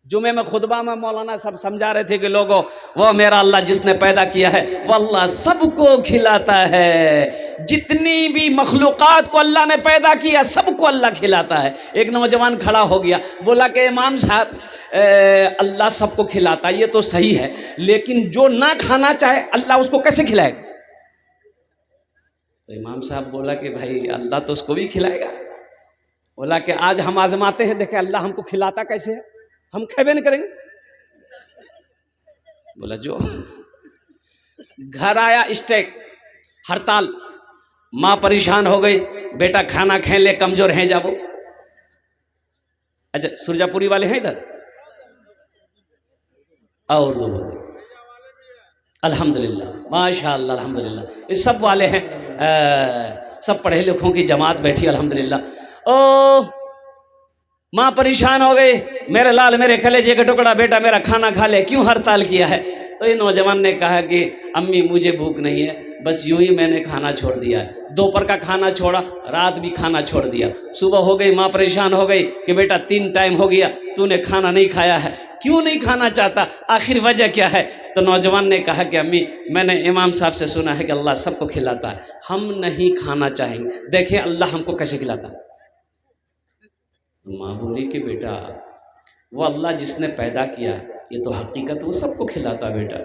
जुमे में खुतबा में मौलाना सब समझा रहे थे कि लोगों, वो मेरा अल्लाह जिसने पैदा किया है वो अल्लाह सबको खिलाता है। जितनी भी मखलूक़ात को अल्लाह ने पैदा किया सबको अल्लाह खिलाता है। एक नौजवान खड़ा हो गया, बोला कि इमाम साहब अल्लाह सबको खिलाता है, ये तो सही है, लेकिन जो ना खाना चाहे अल्लाह उसको कैसे खिलाएगा? तो इमाम साहब बोला कि भाई अल्लाह तो उसको भी खिलाएगा। बोला कि आज हम आजमाते हैं, देखें अल्लाह हमको खिलाता कैसे है, हम खेबे नहीं करेंगे। बोला जो घर आया स्टेक, हड़ताल, माँ परेशान हो गई, बेटा खाना खेल ले, कमजोर हैं जाबो। अच्छा सुरजापुरी वाले हैं इधर? और दो बोले अल्हम्दुलिल्लाह, माशाअल्लाह, अल्हम्दुलिल्लाह, ये सब वाले हैं, सब पढ़े लिखों की जमात बैठी अल्हम्दुलिल्लाह। ओ माँ परेशान हो गई, मेरे लाल मेरे कलेजे का टुकड़ा बेटा मेरा खाना खा ले, क्यों हड़ताल किया है? तो ये नौजवान ने कहा कि अम्मी मुझे भूख नहीं है, बस यूं ही मैंने खाना छोड़ दिया है। दोपहर का खाना छोड़ा, रात भी खाना छोड़ दिया। सुबह हो गई, माँ परेशान हो गई कि बेटा 3 टाइम हो गया तूने खाना नहीं खाया है, क्यों नहीं खाना चाहता, आखिर वजह क्या है? तो नौजवान ने कहा कि अम्मी मैंने इमाम साहब से सुना है कि अल्लाह सबको खिलाता है, हम नहीं खाना चाहेंगे, देखें अल्लाह हमको कैसे खिलाता है। माँ बोली कि बेटा वो अल्लाह जिसने पैदा किया ये तो हकीकत, वो सबको खिलाता बेटा,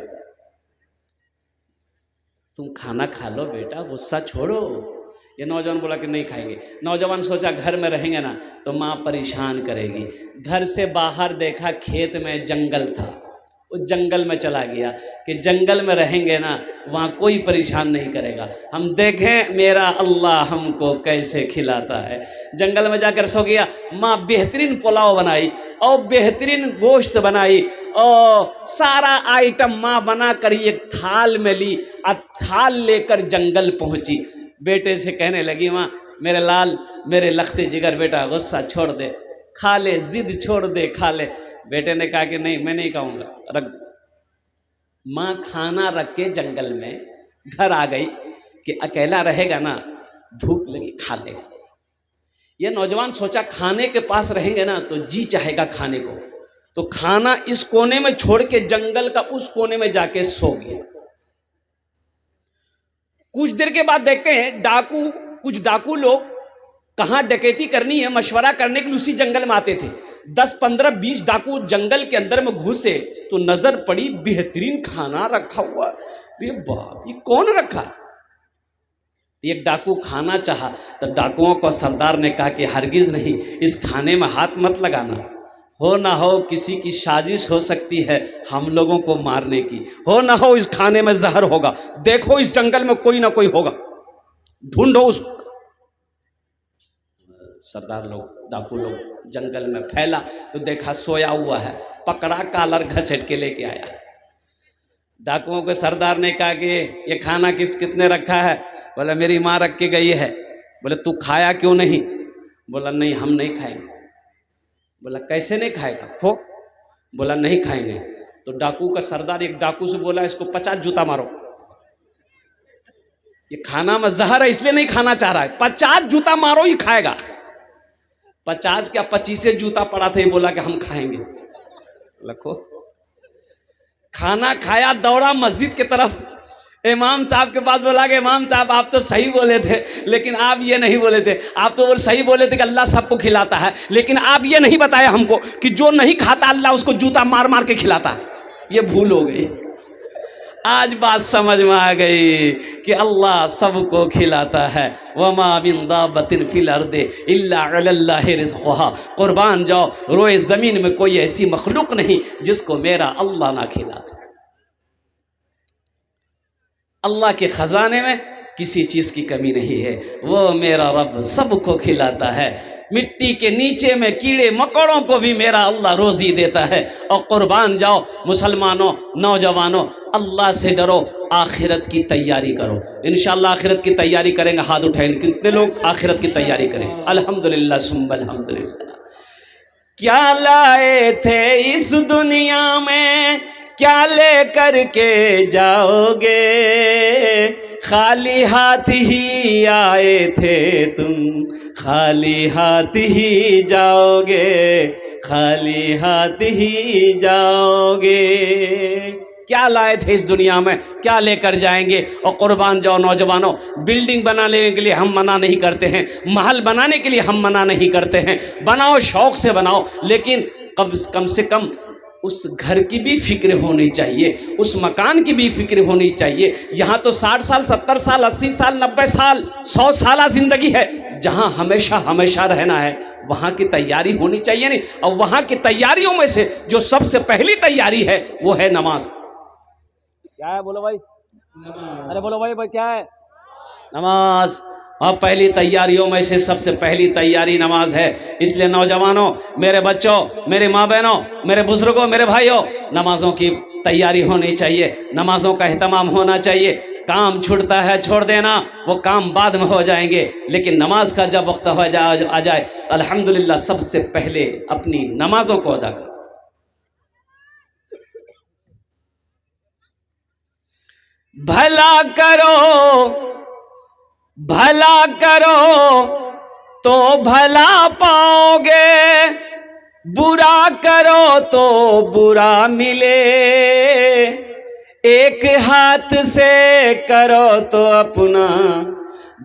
तुम खाना खा लो बेटा, गुस्सा छोड़ो। ये नौजवान बोला कि नहीं खाएंगे। नौजवान सोचा घर में रहेंगे ना तो माँ परेशान करेगी। घर से बाहर देखा खेत में जंगल था, उस जंगल में चला गया कि जंगल में रहेंगे ना वहाँ कोई परेशान नहीं करेगा, हम देखें मेरा अल्लाह हमको कैसे खिलाता है। जंगल में जाकर सो गया। माँ बेहतरीन पुलाव बनाई और बेहतरीन गोश्त बनाई और सारा आइटम माँ बना कर एक थाल में ली और थाल लेकर जंगल पहुँची। बेटे से कहने लगी, माँ मेरे लाल मेरे लखते जिगर बेटा गुस्सा छोड़ दे, खा ले, जिद छोड़ दे, खा ले। बेटे ने कहा कि नहीं मैं नहीं खाऊंगा, रख दे। माँ खाना रख के जंगल में घर आ गई कि अकेला रहेगा ना, भूख लगी खा लेगा। ये नौजवान सोचा खाने के पास रहेंगे ना तो जी चाहेगा खाने को, तो खाना इस कोने में छोड़ के जंगल का उस कोने में जाके सो गया। कुछ देर के बाद देखते हैं कुछ डाकू लोग कहाँ डकैती करनी है मशवरा करने के लिए उसी जंगल में आते थे। 10, 15, 20 डाकू जंगल के अंदर में घुसे तो नजर पड़ी बेहतरीन खाना रखा हुआ। अरे बाप, ये कौन रखा? एक डाकू खाना चाहा तो डाकुओं को सरदार ने कहा कि हरगिज नहीं, इस खाने में हाथ मत लगाना, हो ना हो किसी की साजिश हो सकती है हम लोगों को मारने की, हो ना हो इस खाने में जहर होगा, देखो इस जंगल में कोई ना कोई होगा, ढूंढो उसको। सरदार लोग डाकू लोग जंगल में फैला तो देखा सोया हुआ है, पकड़ा, कालर घसीट के लेके आया। डाकुओं के सरदार ने कहा कि ये खाना कितने रखा है? बोला मेरी माँ रख के गई है। बोले तू खाया क्यों नहीं? बोला नहीं हम नहीं खाएंगे। बोला कैसे नहीं खाएगा? खो। बोला नहीं खाएंगे। तो डाकू का सरदार एक डाकू से बोला इसको 50 जूता मारो, ये खाना में जहर है इसलिए नहीं खाना चाह रहा है, 50 जूता मारो ही खाएगा। 50 क्या 25 जूता पड़ा था, ये बोला कि हम खाएंगे। लखो खाना खाया, दौड़ा मस्जिद की तरफ, इमाम साहब के पास बोला कि इमाम साहब आप तो सही बोले थे, लेकिन आप ये नहीं बोले थे, आप तो सही बोले थे कि अल्लाह सबको खिलाता है, लेकिन आप ये नहीं बताया हमको कि जो नहीं खाता अल्लाह उसको जूता मार मार के खिलाता है। ये भूल हो गई। आज बात समझ में आ गई कि अल्लाह सबको खिलाता है। वमा मिन दाब्बतिन फिल अर्दि इल्ला अलल्लाहि रिज़्क़ुहा। कुर्बान जाओ, रोए ज़मीन में कोई ऐसी मखलूक नहीं जिसको मेरा अल्लाह ना खिलाता। अल्लाह के ख़जाने में किसी चीज़ की कमी नहीं है, वो मेरा रब सबको खिलाता है। मिट्टी के नीचे में कीड़े मकोड़ों को भी मेरा अल्लाह रोज़ी देता है। और कुर्बान जाओ मुसलमानों, नौजवानों, अल्लाह से डरो, आखिरत की तैयारी करो। इंशाअल्लाह आखिरत की तैयारी करेंगे, हाथ उठाएंगे कितने लोग आखिरत की तैयारी करें? अल्हम्दुलिल्लाह सुम्मा अल्हम्दुलिल्लाह। क्या लाए थे इस दुनिया में, क्या ले करके जाओगे, खाली हाथ ही आए थे तुम, खाली हाथ ही जाओगे, खाली हाथ ही जाओगे। क्या लाए थे इस दुनिया में, क्या लेकर जाएंगे? और कुर्बान जाओ नौजवानों, बिल्डिंग बनाने के लिए हम मना नहीं करते हैं, महल बनाने के लिए हम मना नहीं करते हैं, बनाओ शौक से बनाओ, लेकिन कम से कम उस घर की भी फिक्र होनी चाहिए, उस मकान की भी फिक्र होनी चाहिए। यहाँ तो 60 साल 70 साल 80 साल 90 साल 100 साल जिंदगी है, जहाँ हमेशा हमेशा रहना है, वहाँ की तैयारी होनी चाहिए नहीं। और वहाँ की तैयारियों में से जो सबसे पहली तैयारी है वो है नमाज। क्या है बोलो भाई? नमाज। अरे बोलो भाई भाई क्या है? नमाज। और पहली तैयारियों में से सबसे पहली तैयारी नमाज है। इसलिए नौजवानों, मेरे बच्चों, मेरे माँ बहनों, मेरे बुजुर्गों, मेरे भाइयों, नमाजों की तैयारी होनी चाहिए, नमाजों का एहतमाम होना चाहिए। काम छूटता है छोड़ देना, वो काम बाद में हो जाएंगे, लेकिन नमाज का जब वक्त आ जाए तो अल्हम्दुलिल्लाह सबसे पहले अपनी नमाजों को अदा करो। भला करो भला करो तो भला पाओगे, बुरा करो तो बुरा मिले। एक हाथ से करो तो अपना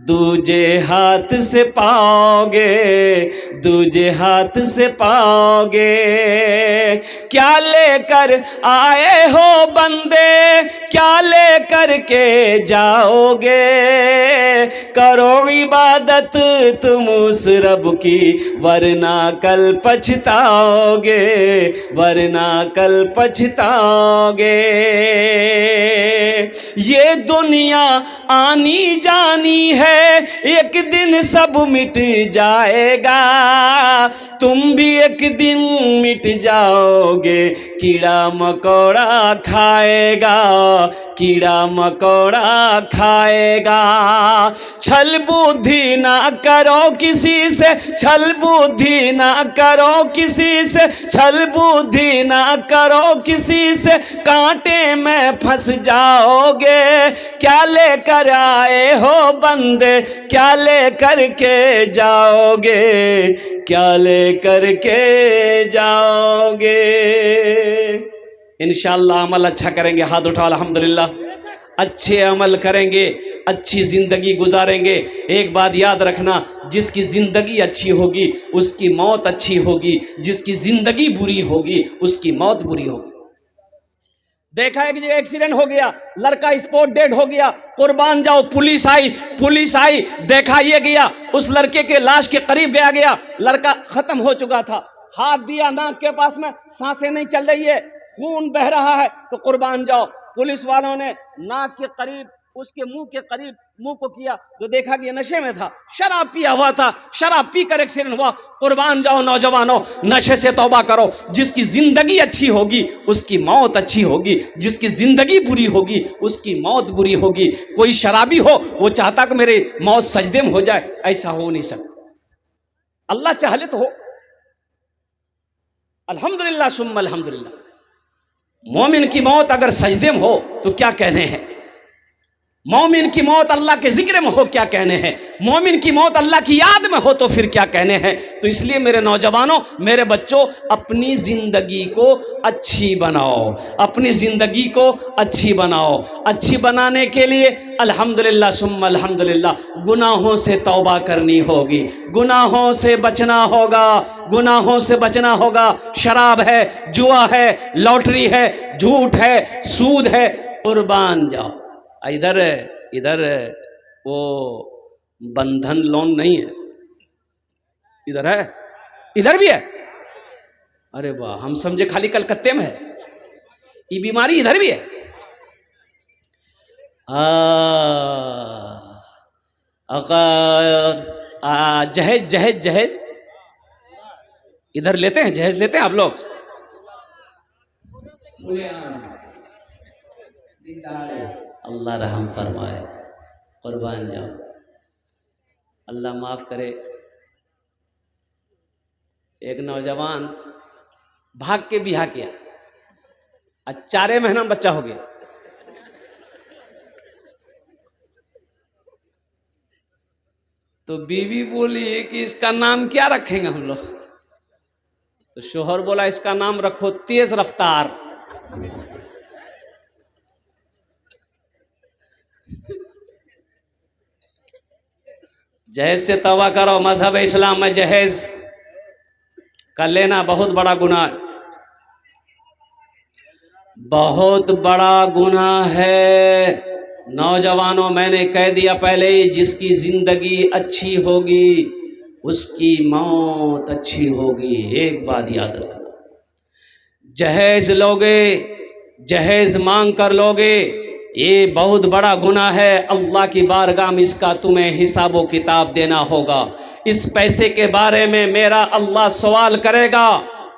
दूजे हाथ से पाओगे, दूजे हाथ से पाओगे। क्या लेकर आए हो बंदे, क्या लेकर के जाओगे? करो इबादत तुम उस रब की, वरना कल पछताओगे, वरना कल पछताओगे। ये दुनिया आनी जानी है, एक दिन सब मिट जाएगा, तुम भी एक दिन मिट जाओगे। कीड़ा मकोड़ा खाएगा, कीड़ा मकोड़ा खाएगा। छल बुद्धि ना करो किसी से, छल बुद्धि ना करो किसी से, छल बुद्धि ना करो किसी से, कांटे में फंस जाओगे। क्या लेकर आए हो बंदे, क्या लेकर के जाओगे, क्या लेकर के जाओगे? इंशाअल्लाह अमल अच्छा करेंगे, हाथ उठाओ अल्हम्दुलिल्लाह। अच्छे अमल करेंगे, अच्छी ज़िंदगी गुजारेंगे। एक बात याद रखना, जिसकी ज़िंदगी अच्छी होगी उसकी मौत अच्छी होगी, जिसकी ज़िंदगी बुरी होगी उसकी मौत बुरी होगी। देखा है कि जो एक्सीडेंट हो गया, लड़का स्पॉट डेड हो गया, कुर्बान जाओ पुलिस आई, देखा ये गया, उस लड़के के लाश के करीब गया, लड़का खत्म हो चुका था, हाथ दिया नाक के पास में, सांसें नहीं चल रही है, खून बह रहा है, तो कुर्बान जाओ। पुलिस वालों ने नाक के करीब, उसके मुंह के करीब मुंह को किया तो देखा कि ये नशे में था, शराब पिया हुआ था, शराब पीकर एक्सीडेंट हुआ। कुर्बान जाओ नौजवानों, नशे से तौबा करो। जिसकी जिंदगी अच्छी होगी उसकी मौत अच्छी होगी, जिसकी जिंदगी बुरी होगी उसकी मौत बुरी होगी। कोई शराबी हो वो चाहता कि मेरी मौत सजदे में हो जाए, ऐसा हो नहीं सकता। अल्लाह चाहे तो हो। अल्हम्दुलिल्लाह सुम्मा अल्हम्दुलिल्लाह। मोमिन की मौत अगर सजदे में हो तो क्या कहने हैं, मोमिन की मौत अल्लाह के जिक्र में हो क्या कहने हैं, मोमिन की मौत अल्लाह की याद में हो तो फिर क्या कहने हैं। तो इसलिए मेरे नौजवानों, मेरे बच्चों, अपनी ज़िंदगी को अच्छी बनाओ, अपनी ज़िंदगी को अच्छी बनाओ। अच्छी बनाने के लिए अल्हम्दुलिल्लाह सुम्मा अल्हम्दुलिल्लाह गुनाहों से तौबा करनी होगी, गुनाहों से बचना होगा, गुनाहों से बचना होगा। शराब है, जुआ है, लॉटरी है, झूठ है, सूद है, कुर्बान जाओ। इधर वो बंधन लोन नहीं है, इधर है, इधर भी है। अरे वाह, हम समझे खाली कलकत्ते में है, ये बीमारी इधर भी है। जहेज जहेज जहेज इधर लेते हैं, जहेज लेते हैं आप लोग? अल्लाह रहम फरमाए, कुर्बान जाओ, अल्लाह माफ़ करे। एक नौजवान भाग के बिहा किया, 4 महीना में बच्चा हो गया। तो बीवी बोली कि इसका नाम क्या रखेंगे हम लोग? तो शोहर बोला इसका नाम रखो तेज रफ्तार। जहेज से तौबा करो, मजहब इस्लाम में जहेज कर लेना बहुत बड़ा गुनाह, बहुत बड़ा गुनाह है। नौजवानों, मैंने कह दिया पहले ही, जिसकी जिंदगी अच्छी होगी उसकी मौत अच्छी होगी। एक बात याद रखना, जहेज लोगे, जहेज मांग कर लोगे, ये बहुत बड़ा गुनाह है। अल्लाह की बारगाह में इसका तुम्हें हिसाब व किताब देना होगा। इस पैसे के बारे में मेरा अल्लाह सवाल करेगा,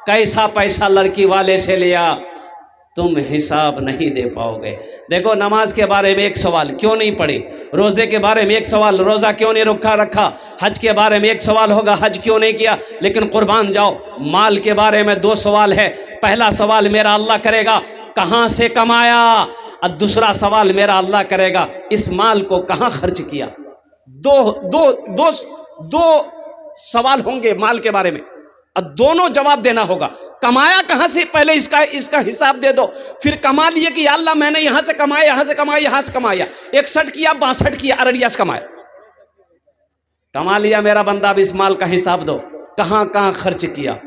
कैसा पैसा लड़की वाले से लिया, तुम हिसाब नहीं दे पाओगे। देखो, नमाज के बारे में एक सवाल, क्यों नहीं पढ़ी? रोज़े के बारे में एक सवाल, रोज़ा क्यों नहीं रखा? हज के बारे में एक सवाल होगा, हज क्यों नहीं किया? लेकिन कुर्बान जाओ। माल के बारे में 2 सवाल है। पहला सवाल मेरा अल्लाह करेगा, कहाँ से कमाया, और दूसरा सवाल मेरा अल्लाह करेगा, इस माल को कहाँ खर्च किया। दो सवाल होंगे माल के बारे में, और दोनों जवाब देना होगा। कमाया कहाँ से, पहले इसका हिसाब दे दो। फिर कमा लिए कि अल्लाह मैंने यहाँ से कमाया, यहाँ से कमाया, यहाँ से कमाया, 61 किया, 62 किया, अररिया से कमाया, कमा लिया मेरा बंदा। अब इस माल का हिसाब दो, कहाँ कहाँ खर्च किया।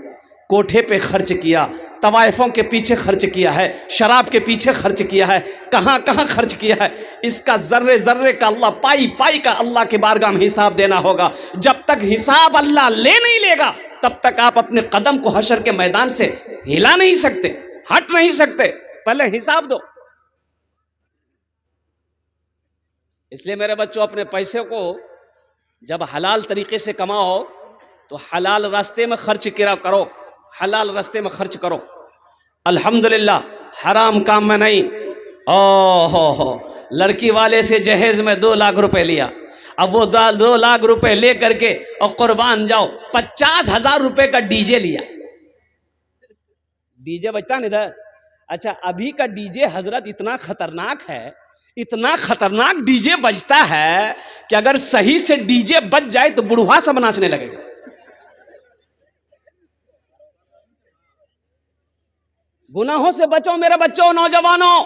कोठे पे खर्च किया, तवाइफों के पीछे खर्च किया है, शराब के पीछे खर्च किया है, कहाँ कहाँ खर्च किया है। इसका जर्रे जर्रे का अल्लाह, पाई पाई का अल्लाह के बारगाह में हिसाब देना होगा। जब तक हिसाब अल्लाह ले नहीं लेगा तब तक आप अपने कदम को हशर के मैदान से हिला नहीं सकते, हट नहीं सकते। पहले हिसाब दो। इसलिए मेरे बच्चों, अपने पैसे को जब हलाल तरीके से कमाओ तो हलाल रास्ते में खर्च करो, हलाल रास्ते में खर्च करो। अल्हम्दुलिल्लाह, हराम काम में नहीं। ओहो, लड़की वाले से जहेज में 2 लाख रुपए लिया। अब वो 2 लाख रुपए ले करके और कुर्बान जाओ 50,000 रुपए का डीजे लिया। डीजे बजता नहीं इधर? अच्छा, अभी का डीजे हजरत इतना खतरनाक है, इतना खतरनाक डीजे बजता है कि अगर सही से डीजे बज जाए तो बुढ़वा सब नाचने लगेगा। गुनाहों से बचो मेरे बच्चों, नौजवानों।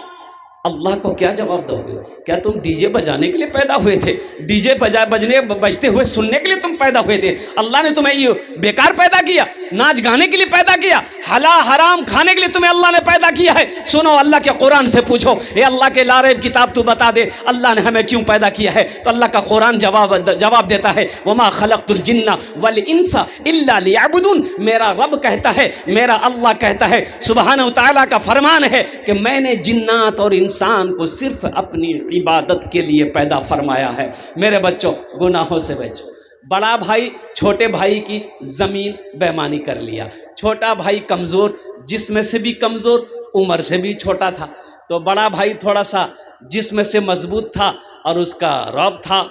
अल्लाह को क्या जवाब दोगे? क्या तुम डीजे बजाने के लिए पैदा हुए थे? डीजे बजते हुए सुनने के लिए तुम पैदा हुए थे? अल्लाह ने तुम्हें ये बेकार पैदा किया? नाच गाने के लिए पैदा किया? हराम खाने के लिए तुम्हें अल्लाह ने पैदा किया है? सुनो, अल्लाह के कुरान से पूछो, ये अल्लाह के लारेब किताब तू बता दे, अल्लाह ने हमें क्यों पैदा किया है? तो अल्लाह का कुरान जवाब देता है, वमा खलक़तुल जिन्ना वल इंसा इल्ला लियअबुदून। मेरा रब कहता है, मेरा अल्लाह कहता है, सुब्हानहू तआला का फरमान है कि मैंने जिन्नात और इंसान को सिर्फ अपनी इबादत के लिए पैदा फरमाया है। मेरे बच्चों, गुनाहों से बचो। बड़ा भाई छोटे भाई की ज़मीन बेईमानी कर लिया। छोटा भाई कमज़ोर, जिस्म से भी कमज़ोर, उम्र से भी छोटा था, तो बड़ा भाई थोड़ा सा जिस्म से मजबूत था और उसका रौब था,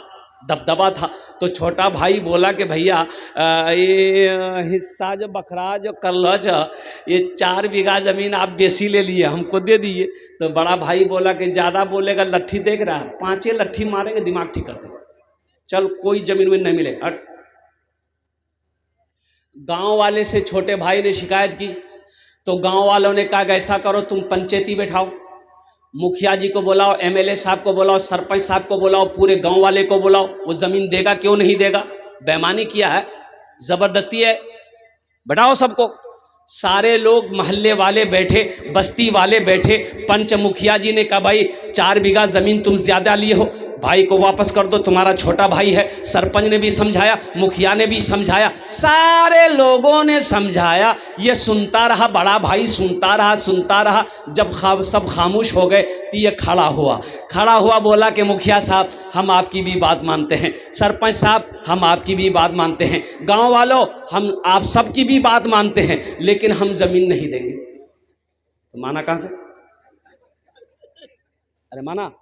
दबदबा था। तो छोटा भाई बोला कि भैया ये हिस्सा जो बकरा जो कर लो, ये 4 बीघा ज़मीन आप बेसी ले लिए, हमको दे दिए। तो बड़ा भाई बोला कि ज़्यादा बोलेगा, लट्ठी देख रहा है, 5 लट्ठी मारेंगे, दिमाग ठीक कर देंगे, चल कोई ज़मीन में नहीं मिलेगा। गांव वाले से छोटे भाई ने शिकायत की, तो गांव वालों ने कहा कि ऐसा करो, तुम पंचायती बैठाओ, मुखिया जी को बुलाओ, एमएलए साहब को बुलाओ, सरपंच साहब को बुलाओ, पूरे गांव वाले को बुलाओ। वो ज़मीन देगा, क्यों नहीं देगा? बेईमानी किया है, ज़बरदस्ती है, बैठाओ सबको। सारे लोग मोहल्ले वाले बैठे, बस्ती वाले बैठे। पंच मुखिया जी ने कहा, भाई 4 बीघा ज़मीन तुम ज़्यादा लिए हो, भाई को वापस कर दो, तुम्हारा छोटा भाई है। सरपंच ने भी समझाया, मुखिया ने भी समझाया, सारे लोगों ने समझाया। ये सुनता रहा, बड़ा भाई सुनता रहा। जब सब खामोश हो गए तो ये खड़ा हुआ, बोला कि मुखिया साहब, हम आपकी भी बात मानते हैं, सरपंच साहब हम आपकी भी बात मानते हैं, गांव वालों हम आप सबकी भी बात मानते हैं, लेकिन हम ज़मीन नहीं देंगे। तो माना कहाँ से? अरे माना,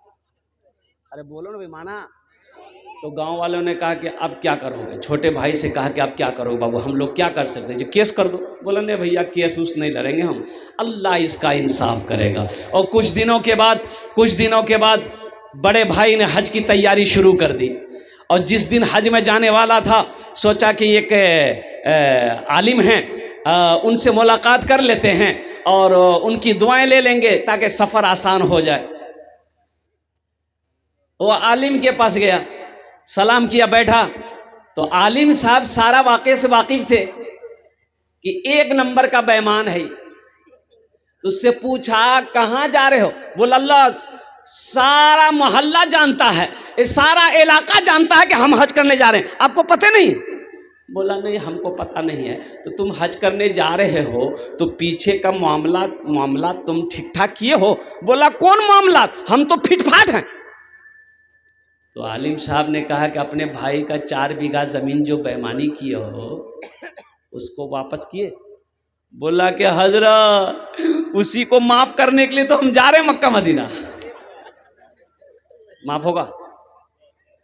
अरे बोलो ना भाई, माना। तो गांव वालों ने कहा कि अब क्या करोगे? छोटे भाई से कहा कि अब क्या करोगे बाबू, हम लोग क्या कर सकते हैं? जो केस कर दो। बोला नहीं भैया, केस उस नहीं लड़ेंगे हम, अल्लाह इसका इंसाफ करेगा। और कुछ दिनों के बाद बड़े भाई ने हज की तैयारी शुरू कर दी। और जिस दिन हज में जाने वाला था, सोचा कि एक आलिम हैं, उनसे मुलाकात कर लेते हैं और उनकी दुआएं ले लेंगे ताकि सफ़र आसान हो जाए। वो आलिम के पास गया, सलाम किया, बैठा। तो आलिम साहब सारा वाक़े से वाकिफ थे कि एक नंबर का बेईमान है। तो उससे पूछा कहाँ जा रहे हो? बोला अल्लाह सारा मोहल्ला जानता है, सारा इलाका जानता है कि हम हज करने जा रहे हैं, आपको पता नहीं? बोला नहीं हमको पता नहीं है। तो तुम हज करने जा रहे हो तो पीछे का मामला तुम ठीक ठाक किए हो? बोला कौन मामला, हम तो फिटफाट हैं। तो आलिम साहब ने कहा कि अपने भाई का 4 बीघा ज़मीन जो बेईमानी किए हो उसको वापस किए? बोला कि हजरत उसी को माफ़ करने के लिए तो हम जा रहे हैं मक्का मदीना। माफ़ होगा?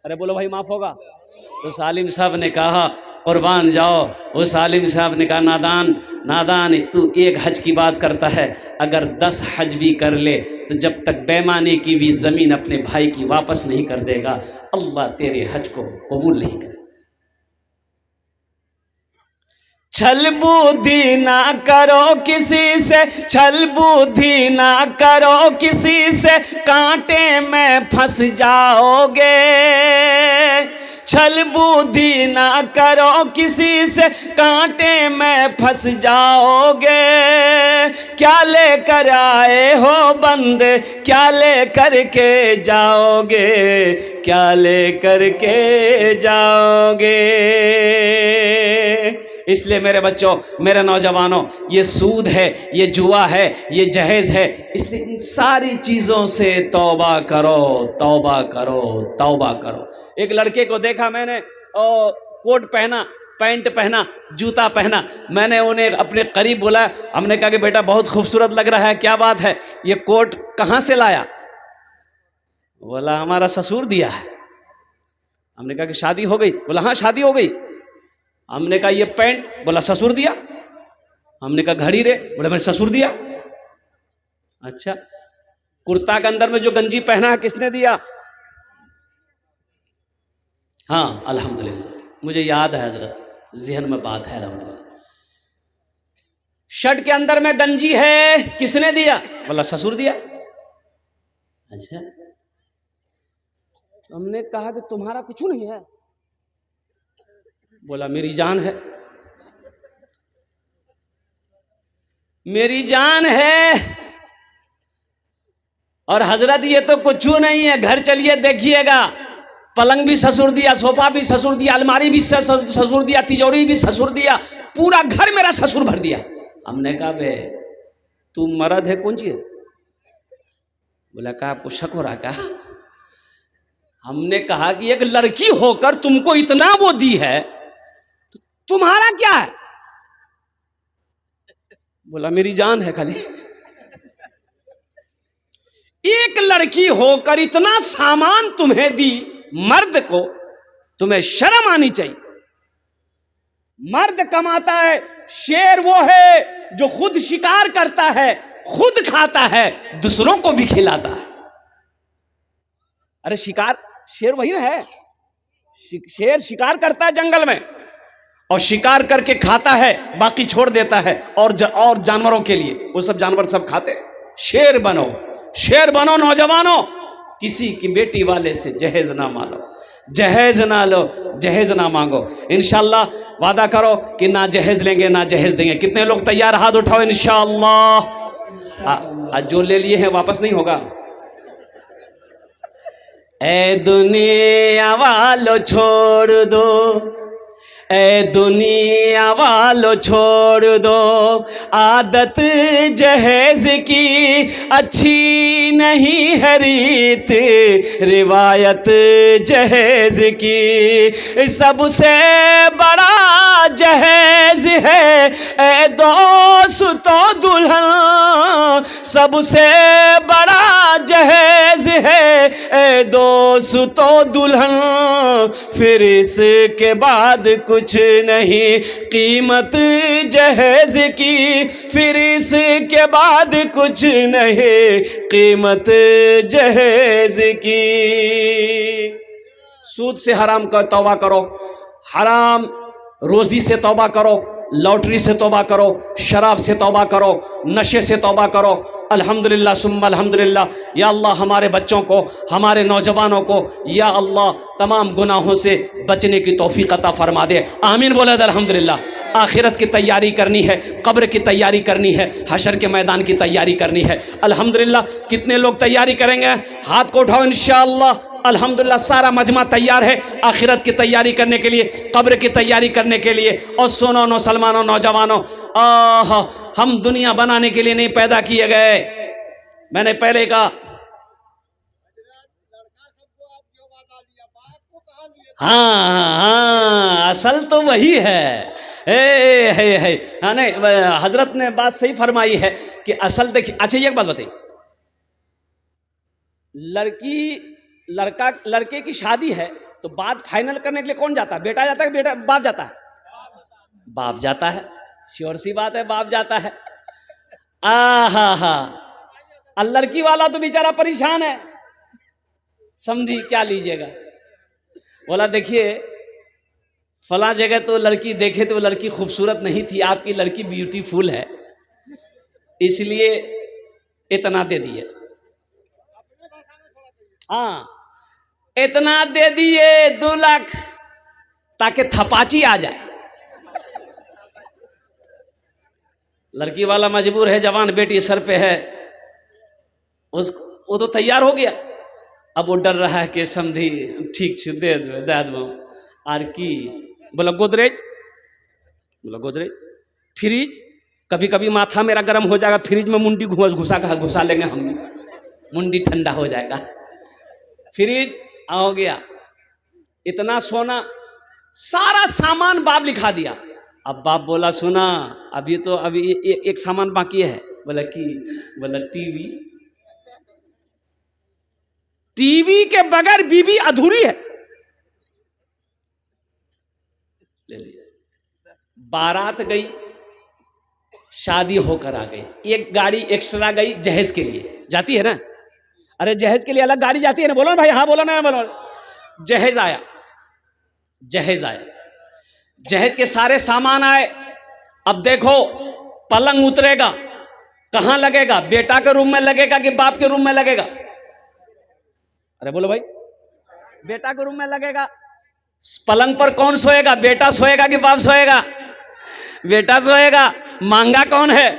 अरे बोलो भाई माफ़ होगा? तो सालिम साहब ने कहा कुर्बान जाओ। उस आलिम साहब ने कहा नादान तू एक हज की बात करता है, अगर 10 हज भी कर ले तो जब तक बेईमानी की भी ज़मीन अपने भाई की वापस नहीं कर देगा अल्लाह तेरे हज को कबूल नहीं करे। छल बुद्धि ना करो किसी से, छल बुद्धि ना करो किसी से, कांटे में फंस जाओगे। छल बुद्धि ना करो किसी से, कांटे में फंस जाओगे। क्या लेकर आए हो बंद, क्या लेकर के जाओगे, क्या लेकर के जाओगे। इसलिए मेरे बच्चों, मेरे नौजवानों, ये सूद है, ये जुआ है, ये जहेज़ है, इसलिए इन सारी चीज़ों से तौबा करो, तौबा करो, तौबा करो। एक लड़के को देखा मैंने, कोट पहना, पैंट पहना, जूता पहना। मैंने उन्हें अपने करीब बुलाया, हमने कहा कि बेटा बहुत खूबसूरत लग रहा है, क्या बात है, ये कोट कहाँ से लाया? बोला हमारा ससुर दिया है। हमने कहा कि शादी हो गई? बोला हाँ शादी हो गई। हमने कहा ये पैंट? बोला ससुर दिया। हमने कहा घड़ी रे? बोला मेरे ससुर दिया। अच्छा, कुर्ता के अंदर में जो गंजी पहना है किसने दिया? हाँ अल्हम्दुलिल्लाह, मुझे याद है हजरत, ज़हन में बात है अल्हम्दुलिल्लाह। शर्ट के अंदर में गंजी है, किसने दिया? बोला ससुर दिया। अच्छा, हमने कहा कि तुम्हारा कुछ नहीं है? बोला मेरी जान है, मेरी जान है। और हजरत ये तो कुछ नहीं है, घर चलिए देखिएगा, पलंग भी ससुर दिया, सोफा भी ससुर दिया, अलमारी भी ससुर दिया, तिजोरी भी ससुर दिया, पूरा घर मेरा ससुर भर दिया। हमने कहा बे तू मर्द है कौन चीज? बोला कहा आपको शक हो रहा क्या? हमने कहा कि एक लड़की होकर तुमको इतना वो दी है, तो तुम्हारा क्या है? बोला मेरी जान है खाली। एक लड़की होकर इतना सामान तुम्हें दी, मर्द को तुम्हें शर्म आनी चाहिए। मर्द कमाता है, शेर वो है जो खुद शिकार करता है, खुद खाता है, दूसरों को भी खिलाता है। अरे शिकार, शेर वही ना है, शेर शिकार करता है जंगल में और शिकार करके खाता है, बाकी छोड़ देता है और जानवरों के लिए, वो सब जानवर सब खाते। शेर बनो, शेर बनो नौजवानों। किसी की बेटी वाले से जहेज ना मांगो, जहेज ना लो, जहेज ना मांगो। इंशाअल्लाह वादा करो कि ना जहेज लेंगे ना जहेज देंगे। कितने लोग तैयार? हाथ उठाओ इंशाअल्लाह। आज जो ले लिए हैं वापस नहीं होगा। ए दुनिया वालों छोड़ दो, ए दुनिया वालों छोड़ दो, आदत जहेज की अच्छी नहीं है रीत, रिवायत जहेज की सबसे बड़ा जहेज है ए दोस्तों दुल्हन, सबसे बड़ा जहेज है ए दोस्तों दुल्हन, फिर इसके बाद कुछ नहीं कीमत जहेज की, फिर इसके बाद कुछ नहीं कीमत जहेज की। सूद से हराम का तौबा करो, हराम रोजी से तौबा करो, लॉटरी से तौबा करो, शराब से तौबा करो, नशे से तौबा करो। अल्हम्दुलिल्लाह सुम्मा अल्हम्दुलिल्लाह। या अल्लाह हमारे बच्चों को, हमारे नौजवानों को या अल्लाह तमाम गुनाहों से बचने की तौफीक अता फरमा दे। आमीन बोले अल्हम्दुलिल्लाह। आखिरत की तैयारी करनी है, कब्र की तैयारी करनी है, हशर के मैदान की तैयारी करनी है। अल्हम्दुलिल्लाह। कितने लोग तैयारी करेंगे? हाथ को उठाओ इंशाअल्लाह। अल्हम्दुलिल्लाह सारा मजमा तैयार है आखिरत की तैयारी करने के लिए, कब्र की तैयारी करने के लिए। और सुनो मुसलमानों, नौजवानों, हम दुनिया बनाने के लिए नहीं पैदा किए गए। मैंने पहले कहा, हाँ, असल तो वही है। हाँ नहीं, हजरत ने बात सही फरमाई है कि असल देखिए। अच्छा एक बात बताइए, लड़के की शादी है तो बात फाइनल करने के लिए कौन जाता है? बेटा जाता है, बेटा बाप जाता है? बाप जाता है, श्योर सी बात है, बाप जाता है। हा। लड़की वाला तो बेचारा परेशान है, समझी क्या लीजिएगा। बोला देखिए फला जगह तो लड़की देखे तो लड़की खूबसूरत नहीं थी, आपकी लड़की ब्यूटीफुल है, इसलिए इतना दे दिए। हाँ, इतना दे दिए 2 लाख ताकि थपाची आ जाए। लड़की वाला मजबूर है, जवान बेटी सर पे है, वो तो तैयार हो गया। अब वो डर रहा है कि समझी ठीक से दे दो आर की। बोला गोदरेज, फ्रिज, कभी कभी माथा मेरा गर्म हो जाएगा, फ्रिज में मुंडी घुसा लेंगे हम, मुंडी ठंडा हो जाएगा। फ्रिज हो गया, इतना सोना, सारा सामान बाप लिखा दिया। अब बाप बोला सुना, अभी एक सामान बाकी है। बोला टीवी के बगैर बीवी अधूरी है। ले लिया। बारात गई, शादी होकर आ गई, एक गाड़ी एक्स्ट्रा गई जहेज के लिए, जाती है ना? अरे जहेज के लिए अलग गाड़ी जाती है ना? बोलो ना भाई, हाँ बोलो ना, बोलो। जहेज आया, जहेज के सारे सामान आए। अब देखो पलंग उतरेगा, कहां लगेगा? बेटा के रूम में लगेगा कि बाप के रूम में लगेगा? अरे बोलो भाई, बेटा के रूम में लगेगा। पलंग पर कौन सोएगा? बेटा सोएगा कि बाप सोएगा? बेटा सोएगा। मांगा कौन है?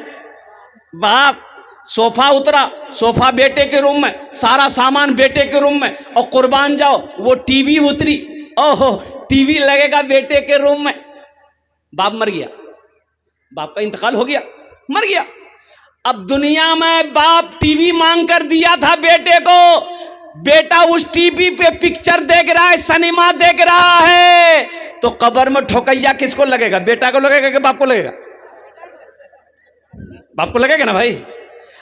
बाप। सोफा उतरा, सोफा बेटे के रूम में, सारा सामान बेटे के रूम में। और कुर्बान जाओ, वो टीवी उतरी, ओहो टीवी लगेगा बेटे के रूम में। बाप मर गया, बाप का इंतकाल हो गया, मर गया। अब दुनिया में बाप टीवी मांग कर दिया था बेटे को, बेटा उस टीवी पे पिक्चर देख रहा है, सिनेमा देख रहा है, तो कब्र में ठोकैया किसको लगेगा? बेटा को लगेगा कि बाप को लगेगा? बाप को लगेगा ना भाई।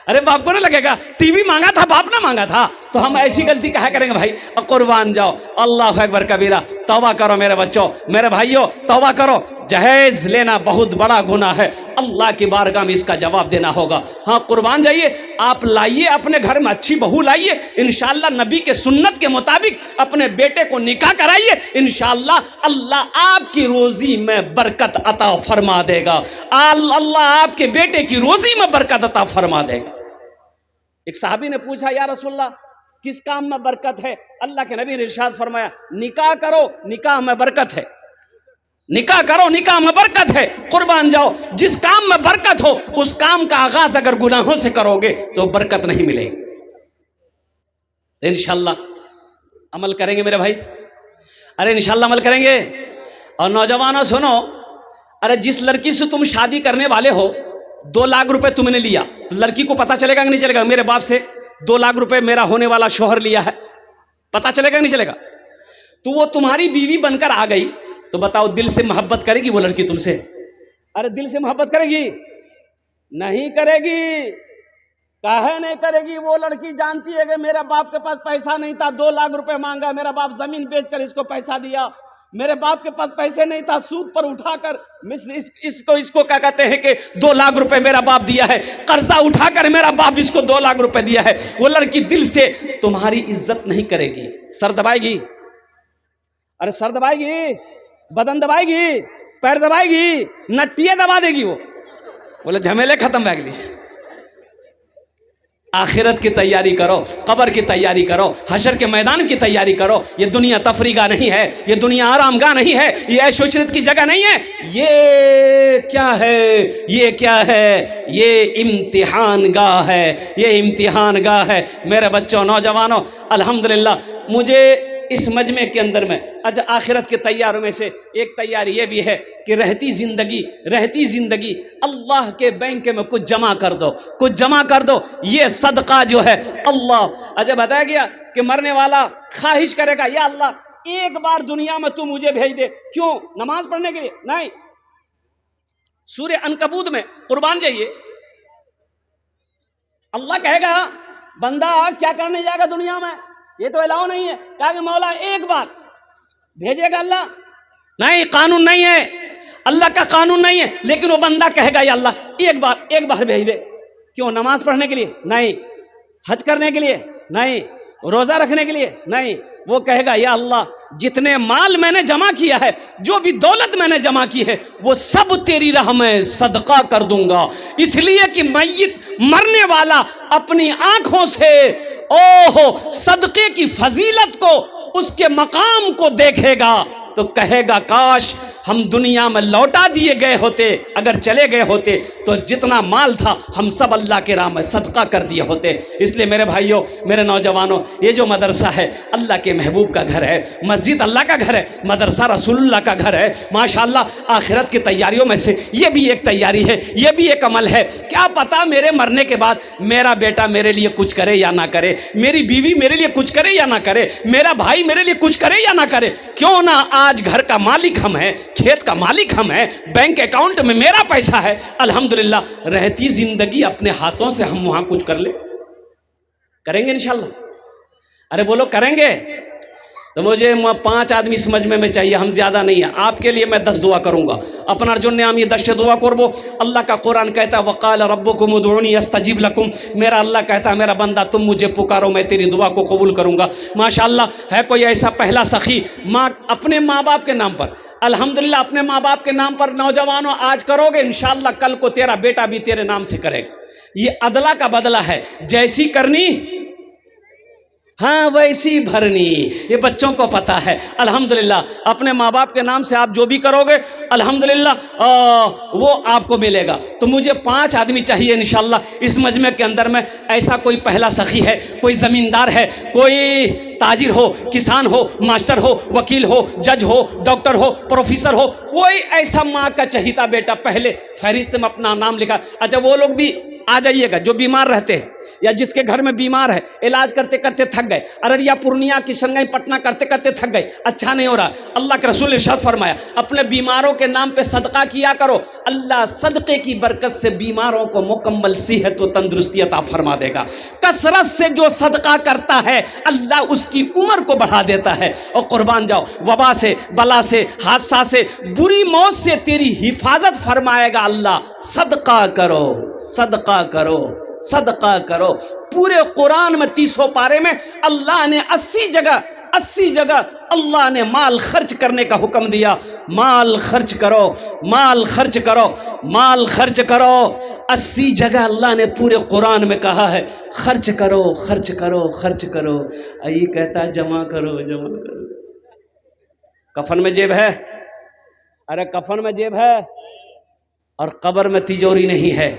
अरे बाप को ना लगेगा, टीवी मांगा था, बाप ना मांगा था। तो हम ऐसी गलती कहा करेंगे भाई? और कुर्बान जाओ, अल्लाह अकबर कबीरा। तौबा करो मेरे बच्चों, मेरे भाइयों, तौबा करो। जहेज लेना बहुत बड़ा गुनाह है, अल्लाह की बारगाह में इसका जवाब देना होगा। हाँ, कुर्बान जाइए, आप लाइए अपने घर में अच्छी बहू लाइए, इंशाअल्लाह नबी के सुन्नत के मुताबिक अपने बेटे को निकाह कराइए, इंशाअल्लाह अल्लाह आपकी रोजी में बरकत अता फरमा देगा। अल्लाह आपके बेटे की रोजी में बरकत अता फरमा देगा। एक साहबी ने पूछा, या रसूलल्लाह किस काम में बरकत है? अल्लाह के नबी ने इरशाद फरमाया, निकाह करो, निकाह में बरकत है। निकाह करो, निकाह में बरकत है। कुर्बान जाओ, जिस काम में बरकत हो उस काम का आगाज अगर गुनाहों से करोगे तो बरकत नहीं मिलेगी। इंशाअल्लाह अमल करेंगे मेरे भाई, अरे इंशाअल्लाह अमल करेंगे। और नौजवानों सुनो, अरे जिस लड़की से तुम शादी करने वाले हो, 2 लाख रुपए तुमने लिया, तो लड़की को पता चलेगा कि नहीं चलेगा? मेरे बाप से 2 लाख रुपए मेरा होने वाला शौहर लिया है, पता चलेगा कि नहीं चलेगा? तो वो तुम्हारी बीवी बनकर आ गई, तो बताओ दिल से मोहब्बत करेगी वो लड़की तुमसे? अरे दिल से मोहब्बत करेगी? नहीं करेगी। काहे नहीं करेगी? वो लड़की जानती है कि मेरे बाप के पास पैसा नहीं था, 2 लाख रुपए मांगा, मेरा बाप जमीन बेचकर इसको पैसा दिया, मेरे बाप के पास पैसे नहीं था, सूद पर उठाकर इसको क्या कहते हैं कि 2 लाख रुपए मेरा बाप दिया है, कर्जा उठाकर मेरा बाप इसको 2 लाख रुपए दिया है। वो लड़की दिल से तुम्हारी इज्जत नहीं करेगी, सर दबाएगी। अरे सर दबाएगी, बदन दबाएगी, पैर दबाएगी, नट्टियाँ दबा देगी वो। बोले झमेले खत्म बैग लीजिए। आखिरत की तैयारी करो, कब्र की तैयारी करो, हशर के मैदान की तैयारी करो। ये दुनिया तफरीगा नहीं है, ये दुनिया आरामगाह नहीं है, ये ऐशोशरत की जगह नहीं है। ये क्या है? ये क्या है? ये इम्तिहान गाह है, ये इम्तिहान गाह है। मेरे बच्चों, नौजवानों, अल्हम्दुलिल्लाह मुझे इस मजमे के अंदर में अच्छा आखिरत की तैयारों में से एक तैयारी ये भी है कि रहती ज़िंदगी अल्लाह के बैंक में कुछ जमा कर दो, कुछ जमा कर दो। ये सदका जो है अल्लाह, अच्छा बताया गया कि मरने वाला ख्वाहिश करेगा, या अल्लाह एक बार दुनिया में तू मुझे भेज दे। क्यों? नमाज पढ़ने के लिए? नहीं। सूरह अनकबूत में कुर्बान जाइए, अल्लाह कहेगा बंदा क्या करने जाएगा दुनिया में? ये तो अलाउ नहीं है। कहा कि मौला एक बार भेजेगा अल्लाह? नहीं, कानून नहीं है, अल्लाह का कानून नहीं है। लेकिन वो बंदा कहेगा या अल्लाह एक बार भेज दे। क्यों? नमाज पढ़ने के लिए? नहीं। हज करने के लिए? नहीं। रोजा रखने के लिए? नहीं। वो कहेगा या अल्लाह जितने माल मैंने जमा किया है, जो भी दौलत मैंने जमा की है, वो सब तेरी राह में सदका कर दूंगा। इसलिए कि मय्यत मरने वाला अपनी आंखों से ओहो सदके की फजीलत को, उसके मकाम को देखेगा तो कहेगा काश हम दुनिया में लौटा दिए गए होते, अगर चले गए होते तो जितना माल था हम सब अल्लाह के राह में सदका कर दिए होते। इसलिए मेरे भाइयों, मेरे नौजवानों, ये जो मदरसा है अल्लाह के महबूब का घर है, मस्जिद अल्लाह का घर है, मदरसा रसूलुल्लाह का घर है। माशाअल्लाह आखिरत की तैयारियों में से ये भी एक तैयारी है, ये भी एक अमल है। क्या पता मेरे मरने के बाद मेरा बेटा मेरे लिए कुछ करे या ना करे, मेरी बीवी मेरे लिए कुछ करे या ना करे, मेरा भाई मेरे लिए कुछ करे या ना करे। क्यों ना आज घर का मालिक हम हैं, खेत का मालिक हम हैं, बैंक अकाउंट में मेरा पैसा है, अल्हम्दुलिल्लाह रहती जिंदगी अपने हाथों से हम वहां कुछ कर ले, करेंगे इंशाल्लाह। अरे बोलो करेंगे। तो मुझे 5 आदमी इस मजमे में चाहिए, हम ज्यादा नहीं है। आपके लिए मैं 10 दुआ करूंगा। अपना अर्जुन आम ये 10 दुआ करबो। अल्लाह का कुरान कहता है वक़ाल रब्बुकुम उदऊनी अस्तजिब लकुम। मेरा अल्लाह कहता है मेरा बंदा तुम मुझे पुकारो, मैं तेरी दुआ को कबूल करूंगा। माशाअल्लाह है कोई ऐसा पहला सखी माँ अपने माँ बाप के नाम पर, अल्हम्दुलिल्लाह अपने माँ बाप के नाम पर नौजवानों आज करोगे, इंशाअल्लाह कल को तेरा बेटा भी तेरे नाम से करेगा। ये अदला का बदला है, जैसी करनी हाँ वैसी भरनी, ये बच्चों को पता है। अल्हम्दुलिल्लाह अपने माँ बाप के नाम से आप जो भी करोगे अल्हम्दुलिल्लाह वो आपको मिलेगा। तो मुझे 5 आदमी चाहिए इंशाअल्लाह इस मजमे के अंदर में। ऐसा कोई पहला सखी है, कोई ज़मींदार है, कोई ताजिर हो, किसान हो, मास्टर हो, वकील हो, जज हो, डॉक्टर हो, प्रोफेसर हो, कोई ऐसा माँ का चहीता बेटा पहले फहरिस्त में अपना नाम लिखा। अच्छा वो लोग भी आ जाइएगा जो बीमार रहते हैं या जिसके घर में बीमार है, इलाज करते करते थक गए, अररिया पूर्णिया किशनगंज पटना करते करते थक गए, अच्छा नहीं हो रहा, अल्लाह के रसूल ने इरशाद फरमाया अपने बीमारों के नाम पे सदका किया करो, अल्लाह सदक़े की बरकत से बीमारों को मुकम्मल सेहत व तंदुरुस्ती अता फरमा देगा। कसरत से जो सदका करता है अल्लाह उसकी उम्र को बढ़ा देता है। और कुर्बान जाओ, वबा से, बला से, हादसा से, बुरी मौत से तेरी हिफाजत फरमाएगा अल्लाह। सदका करो, सदका करो, सदका करो। पूरे कुरान में 30 पारे में अल्लाह ने 80 जगह अल्लाह ने माल खर्च करने का हुक्म दिया। माल खर्च करो, माल खर्च करो, माल खर्च करो। 80 जगह अल्लाह ने पूरे कुरान में कहा है खर्च करो, खर्च करो, खर्च करो। ये कहता है जमा करो, जमा करो। कफन में जेब है, अरे कफन में जेब है और कब्र में तिजोरी नहीं है।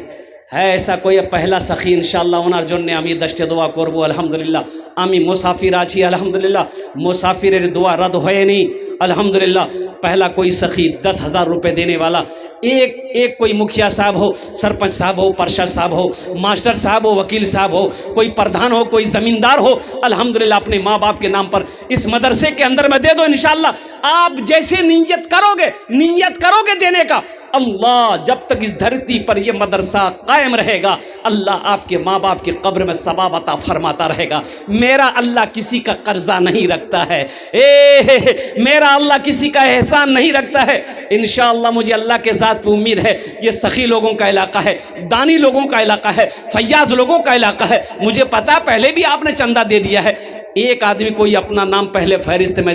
ऐसा कोई पहला सखी इंशाअल्लाह उनार जन्ने आमी 10 दुआ करबो। अल्हम्दुलिल्लाह आमी मुसाफिर आछी, अल्हम्दुलिल्लाह मुसाफिर दुआ रद्द होए नहीं। अल्हम्दुलिल्लाह पहला कोई सखी 10,000 रुपये देने वाला, एक कोई मुखिया साहब हो, सरपंच साहब हो, पार्षद साहब हो, मास्टर साहब हो, वकील साहब हो, कोई प्रधान हो, कोई जमींदार हो, अल्हम्दुलिल्लाह अपने माँ बाप के नाम पर इस मदरसे के अंदर में दे दो। इंशाअल्लाह आप जैसे नीयत करोगे देने का, अल्लाह जब तक इस धरती पर यह मदरसा कायम रहेगा अल्लाह आपके माँ बाप के कब्र में सवाब अता फरमाता रहेगा। मेरा अल्लाह किसी का कर्जा नहीं रखता है, मेरा अल्लाह किसी का एहसान नहीं रखता है। इंशाअल्लाह मुझे अल्लाह के ज़ात पे उम्मीद है ये सखी लोगों का इलाका है, दानी लोगों का इलाका है, फैयाज लोगों का इलाका है। मुझे पता पहले भी आपने चंदा दे दिया है। एक आदमी कोई अपना नाम पहले फहरिस्त में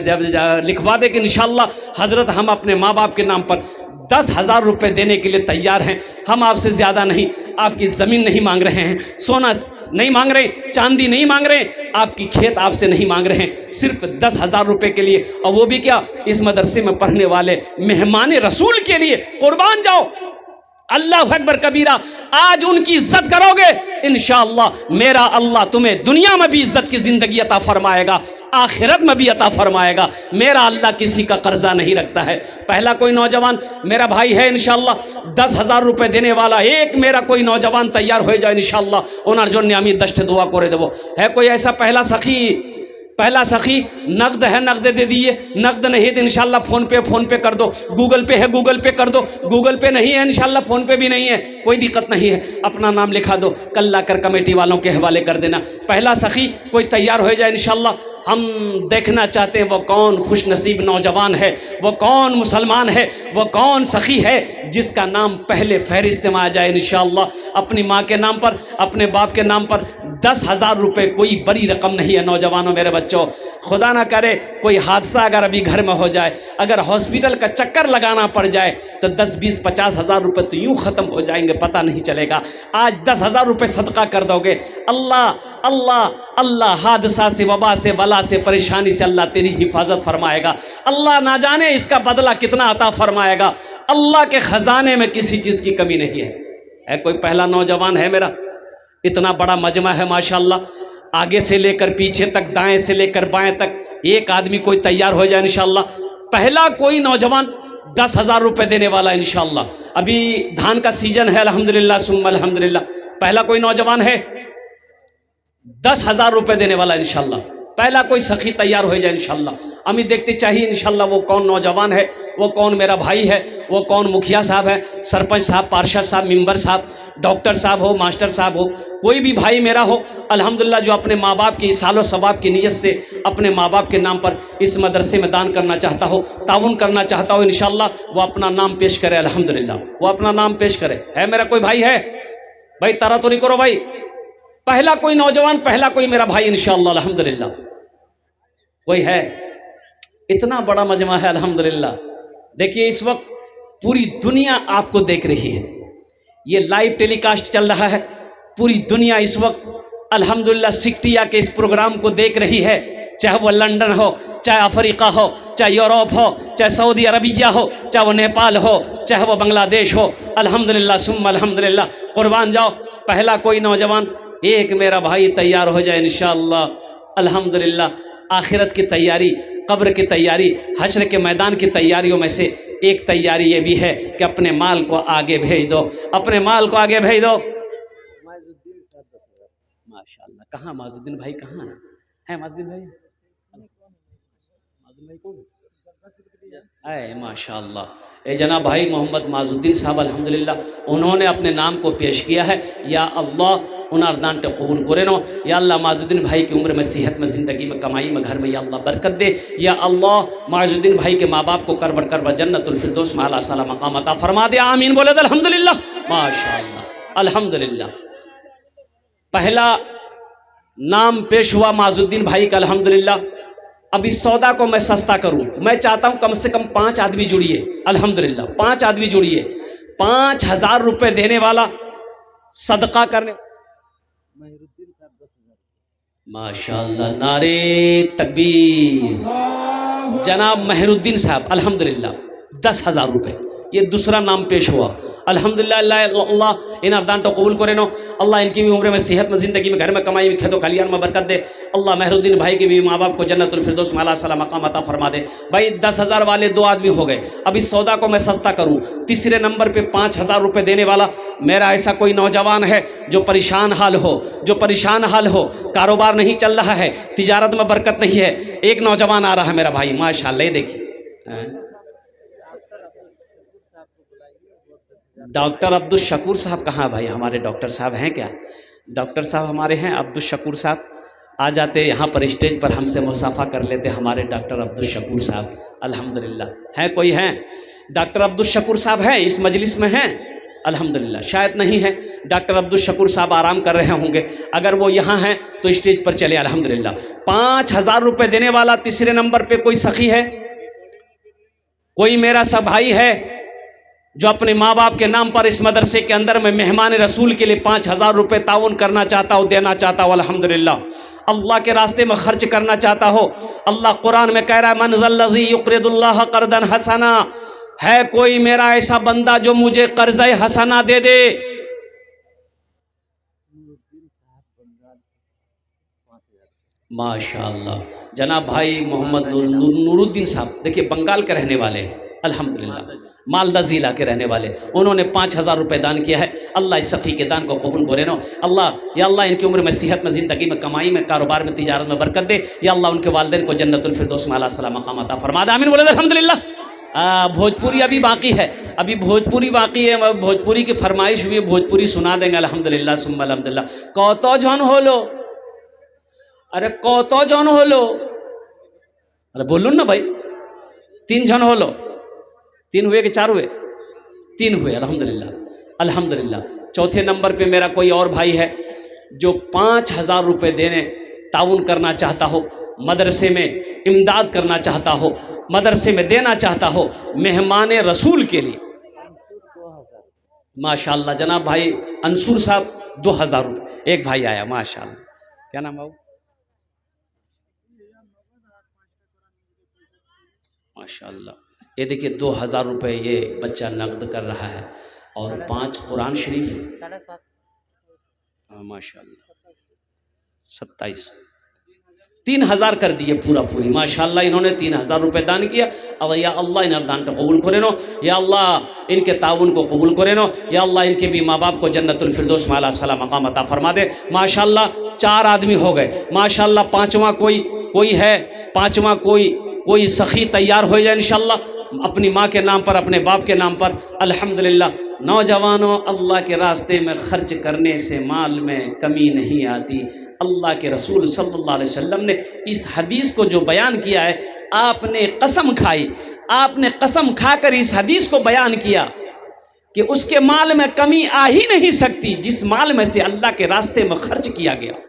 लिखवा दे कि इंशाअल्लाह हजरत हम अपने माँ बाप के नाम पर 10,000 रुपये देने के लिए तैयार हैं। हम आपसे ज़्यादा नहीं, आपकी ज़मीन नहीं मांग रहे हैं, सोना नहीं मांग रहे, चांदी नहीं मांग रहे, आपकी खेत आपसे नहीं मांग रहे हैं, सिर्फ 10,000 रुपये के लिए, और वो भी क्या, इस मदरसे में पढ़ने वाले मेहमान रसूल के लिए। कुर्बान जाओ, अल्लाह अकबर कबीरा। आज उनकी इज्जत करोगे, इंशाअल्लाह मेरा अल्लाह तुम्हें दुनिया में भी इज्जत की ज़िंदगी अता फरमाएगा, आखिरत में भी अता फरमाएगा। मेरा अल्लाह किसी का कर्जा नहीं रखता है। पहला कोई नौजवान मेरा भाई है इंशाअल्लाह 10,000 रुपये देने वाला, एक मेरा कोई नौजवान तैयार हो जाए इंशाअल्लाह ओनार जो न्यामी दश्त दुआ करे देवो। है कोई ऐसा पहला सखी नकद है, नकद दे दिए, नकद नहीं तो इंशाल्लाह फ़ोन पे कर दो, गूगल पे है गूगल पे कर दो, गूगल पे नहीं है इंशाल्लाह फ़ोन पे भी नहीं है, कोई दिक्कत नहीं है, अपना नाम लिखा दो, कल लाकर कमेटी वालों के हवाले कर देना। पहला सखी कोई तैयार हो जाए इंशाल्लाह। हम देखना चाहते हैं वो कौन खुश नसीब नौजवान है, वो कौन मुसलमान है, वो कौन सखी है जिसका नाम पहले फहरिस्त में आ जाए इंशाअल्लाह। अपनी माँ के नाम पर, अपने बाप के नाम पर 10,000 रुपये कोई बड़ी रकम नहीं है नौजवानों मेरे बच्चों। खुदा ना करे कोई हादसा अगर अभी घर में हो जाए, अगर हॉस्पिटल का चक्कर लगाना पड़ जाए तो 10, 20, 50,000 रुपये तो यूँ ख़त्म हो जाएंगे, पता नहीं चलेगा। आज 10,000 रुपये सदका कर दोगे, अल्लाह अल्लाह अल्लाह हादसा से, वबा से, बला से, परेशानी से अल्लाह तेरी हिफाजत फरमाएगा। अल्लाह ना जाने इसका बदला कितना अता फरमाएगा। अल्लाह के ख़जाने में किसी चीज़ की कमी नहीं है। कोई पहला नौजवान है मेरा, इतना बड़ा मजमा है माशाअल्लाह, आगे से लेकर पीछे तक, दाएं से लेकर बाएं तक, एक आदमी कोई तैयार हो जाए इंशाअल्लाह। पहला कोई नौजवान 10,000 रुपये देने वाला इंशाअल्लाह। अभी धान का सीजन है अल्हम्दुलिल्लाह सुम्मा अल्हम्दुलिल्लाह। पहला कोई नौजवान है 10,000 रुपये देने वाला इंशाअल्लाह। पहला कोई सखी तैयार हो जाए इंशाअल्लाह। हमें देखते चाहिए इंशाअल्लाह वो कौन नौजवान है, वो कौन मेरा भाई है, वो कौन मुखिया साहब है, सरपंच साहब, पार्षद साहब, मेंबर साहब, डॉक्टर साहब हो, मास्टर साहब हो, कोई भी भाई मेरा हो अल्हम्दुलिल्लाह, जो अपने माँ बाप की सालो सवाब की नीयत से अपने माँ बाप के नाम पर इस मदरसे में दान करना चाहता हो, ताउन करना चाहता हो इंशाअल्लाह, वो अपना नाम पेश करे अल्हम्दुलिल्लाह, वो अपना नाम पेश करे। है मेरा कोई भाई है भाई? तारा तो नहीं करो भाई। पहला कोई नौजवान, पहला कोई मेरा भाई इंशाअल्लाह अल्हम्दुलिल्लाह। कोई है? इतना बड़ा मजमा है अल्हम्दुलिल्लाह। देखिए इस वक्त पूरी दुनिया आपको देख रही है, ये लाइव टेलीकास्ट चल रहा है, पूरी दुनिया इस वक्त अल्हम्दुलिल्लाह सिकटिया के इस प्रोग्राम को देख रही है, चाहे वो लंदन हो, चाहे अफ्रीका हो, चाहे यूरोप हो, चाहे सऊदी अरबिया हो, चाहे वो नेपाल हो, चाहे वो बांग्लादेश हो। अल्हम्दुलिल्लाह सुम्मा अल्हम्दुलिल्लाह। कुर्बान जाओ, पहला कोई नौजवान, एक मेरा भाई तैयार हो जाए इंशाअल्लाह अल्हम्दुलिल्लाह। आखिरत की तैयारी, कब्र की तैयारी, हश्र के मैदान की तैयारियों में से एक तैयारी ये भी है कि अपने माल को आगे भेज दो, अपने माल को आगे भेज दो। माशाअल्लाह, कहाँ माजुद्दीन भाई, कहाँ है माजुद्दीन भाई? है माशाअल्लाह। ए जनाब भाई मोहम्मद माजुद्दीन साहब अल्हम्दुलिल्लाह, उन्होंने अपने नाम को पेश किया है। या अल्लाह उनार दान टे कबूल करे नो। या अल्लाह माजुद्दीन भाई की उम्र में, सेहत में, ज़िंदगी में, कमाई में, घर में या अल्लाह बरकत दे। या अल्लाह माजुद्दीन भाई के माँ बाप को करबर करबर जन्नतुल फिरदौस में आला साला मकाम अता फरमा दे। आमीन बोले अल्हम्दुलिल्लाह माशाअल्लाह अल्हम्दुलिल्लाह। पहला नाम पेश हुआ माजुद्दीन भाई का अल्हम्दुलिल्लाह। अब इस सौदा को मैं सस्ता करूं, मैं चाहता हूं कम से कम 5 आदमी जुड़िए अल्हम्दुलिल्लाह, 5 आदमी जुड़िए। 5,000 रुपये देने वाला, सदका करने माशाअल्लाह, नारे तकबीर। जनाब मेहरुद्दीन साहब अल्हम्दुलिल्लाह 10,000 रुपये, ये दूसरा नाम पेश हुआ अल्हम्दुलिल्लाह। अल्लाह इन अरदान तो कबूल करे नो। अल्लाह इनकी भी उम्र में, सेहत में, ज़िंदगी में, घर में, कमाई में, खेतों खलियान में बरकत दे। अल्लाह मेहरुद्दीन भाई के भी माँ बाप को जन्नतुल फिरदौस में आला साला मकाम अता फरमा दे। भाई 10,000 वाले 2 आदमी हो गए। अब इस सौदा को मैं सस्ता करूँ, तीसरे नंबर पर 5,000 रुपये देने वाला मेरा ऐसा कोई नौजवान है जो परेशान हाल हो, जो परेशान हाल हो, कारोबार नहीं चल रहा है, तिजारत में बरकत नहीं है, एक नौजवान आ रहा है मेरा भाई माशाअल्लाह। देखिए डॉक्टर अब्दुल शकूर साहब कहाँ भाई? हमारे डॉक्टर साहब हैं क्या? डॉक्टर साहब हमारे हैं अब्दुल शकूर साहब, आ जाते यहाँ पर स्टेज पर हमसे मुसाफा कर लेते हमारे डॉक्टर अब्दुल शकूर साहब अल्हम्दुलिल्लाह। हैं कोई हैं? डॉक्टर अब्दुल शकूर साहब हैं इस मजलिस में? हैं अल्हम्दुलिल्लाह। शायद नहीं है, डॉक्टर अब्दुल शकूर साहब आराम कर रहे होंगे। अगर वो यहाँ हैं तो स्टेज पर चले अल्हम्दुलिल्लाह। 5,000 रुपये देने वाला तीसरे नंबर पर कोई सखी है? कोई मेरा सब भाई है? जो अपने माँ बाप के नाम पर इस मदरसे के अंदर में मेहमान रसूल के लिए 5,000 रुपये ताउन करना चाहता हो, देना चाहता हो, अल्हम्दुलिल्लाह, अल्लाह के रास्ते में खर्च करना चाहता हो। अल्लाह कुरान में कह रहा है, मन ज़ल्लज़ी युक़रिदुल्लाह क़र्दन हसना, है कोई मेरा ऐसा बंदा जो मुझे कर्ज़े हसना दे दे। माशाअल्लाह, जनाब भाई मोहम्मद नूरुद्दीन साहब, देखिए बंगाल के रहने वाले, अल्हम्दुलिल्लाह, मालदा ज़िला के रहने वाले, उन्होंने 5,000 रुपये दान किया है। अल्लाह इस सखी के दान को कबूल करे नो। अल्लाह, या अल्लाह इनकी उम्र में, सेहत में, ज़िंदगी में, कमाई में, कारोबार में, तिजारत में बरकत दे। या अल्लाह उनके वालिदैन को जन्नतुल फिरदौस में आला सला मकाम अता फरमा दे। आमीन बोले अल्हम्दुलिल्लाह। भोजपुरी अभी बाकी है, अभी भोजपुरी बाकी है, भोजपुरी की फरमाइश हुई, भोजपुरी सुना देंगे अल्हम्दुलिल्लाह सुम्मा अल्हम्दुलिल्लाह। कौतो जन होलो, अरे कौतो जन होलो, अरे बोलूँ ना भाई, 3 जन होलो, 3 हुए कि 4 हुए? 3 हुए, अल्हम्दुलिल्लाह अल्हम्दुलिल्लाह। चौथे नंबर पे मेरा कोई और भाई है जो 5,000 रुपये देने ताउन करना चाहता हो, मदरसे में इमदाद करना चाहता हो, मदरसे में देना चाहता हो मेहमान रसूल के लिए। माशाअल्लाह जनाब भाई अंसूर साहब 2,000 रुपये, एक भाई आया माशाअल्लाह, क्या नाम है? माशाअल्लाह, ये देखिए 2,000 रुपये ये बच्चा नकद कर रहा है और 5 कुरान शरीफ 7.5, माशाअल्लाह 27, 3,000 कर दिए पूरा पूरी। माशाअल्लाह इन्होंने 3,000 रुपये दान किया। अब या अल्लाह इन दान को कबूल करे नो, या अल्लाह इनके ताउन को कबूल करे नो, या अल्लाह इनके भी माँ बाप को जन्नतुल फिरदौस में आला सला मकाम अता फरमा दे। माशाअल्लाह 4 आदमी हो गए, माशाअल्लाह 5वां कोई है, 5वां कोई सखी तैयार हो जाए इंशाअल्लाह अपनी माँ के नाम पर, अपने बाप के नाम पर। अल्हम्दुलिल्लाह नौजवानों, अल्लाह के रास्ते में खर्च करने से माल में कमी नहीं आती। अल्लाह के रसूल सल्लल्लाहु अलैहि वसल्लम ने इस हदीस को जो बयान किया है, आपने कसम खाई, आपने कसम खाकर इस हदीस को बयान किया कि उसके माल में कमी आ ही नहीं सकती जिस माल में से अल्लाह के रास्ते में खर्च किया गया।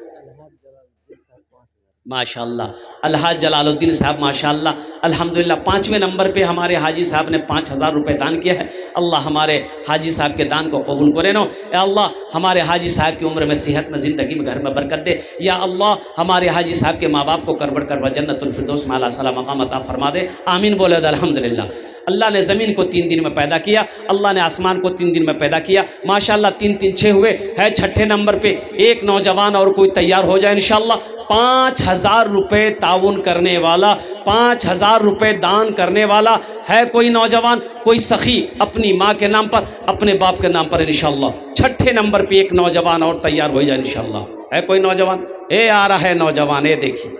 माशाअल्लाह अलहाज जलालुद्दीन साहब माशाअल्लाह अल्हम्दुलिल्लाह 5वें नंबर पे हमारे हाजी साहब ने 5,000 रुपये दान किया है। अल्लाह हमारे हाजी साहब के दान को कबूल करे नो। या अल्लाह हमारे हाजी साहब की उम्र में, सेहत में, ज़िंदगी में, घर में बरकत दे। या अल्लाह हमारे हाजी साहब के माँ बाप को करबड़ करवा जन्नतुल फिरदौस में आला सला मकाम अता फरमा दे। आमीन बोले अल्हम्दुलिल्लाह। अल्लाह ने ज़मीन को 3 दिन में पैदा किया, अल्लाह ने आसमान को 3 दिन में पैदा किया। माशाअल्लाह 3 3 6 हुए है। 6ठे नंबर पे एक नौजवान और कोई तैयार हो जाए इंशाअल्लाह। 5,000 रुपये ताउन करने वाला, 5,000 रुपये दान करने वाला है कोई नौजवान, कोई सखी अपनी माँ के नाम पर, अपने बाप के नाम पर इंशाअल्लाह। 6ठे नंबर पे एक नौजवान और तैयार हो जाए इंशाअल्लाह। है कोई नौजवान? ए आ रहा है नौजवान, ये देखिए,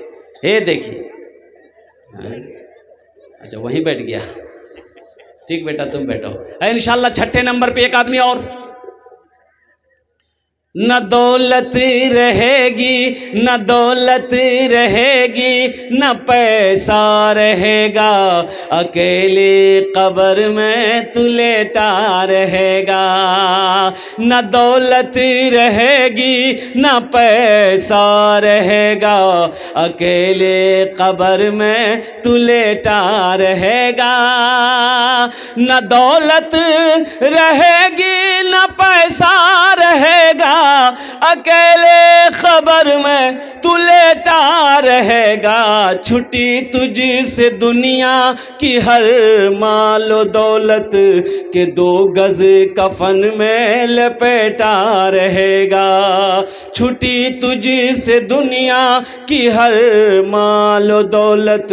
ये देखिए। अच्छा वहीं बैठ गया, ठीक बेटा तुम बैठो। इंशाअल्लाह 6ठे नंबर पे एक आदमी और। न दौलत रहेगी, न दौलत रहेगी, न पैसा रहेगा, अकेले कब्र में तू लेटा रहेगा। न दौलत रहेगी, न पैसा रहेगा, अकेले कब्र में तू लेटा रहेगा। न दौलत रहेगी, न पैसा रहेगा, अकेले खबर में तू लेटा रहेगा। छुट्टी तुझसे दुनिया की हर मालो दौलत के 2 गज कफन में लपेटा रहेगा। छुट्टी तुझसे दुनिया की हर मालो दौलत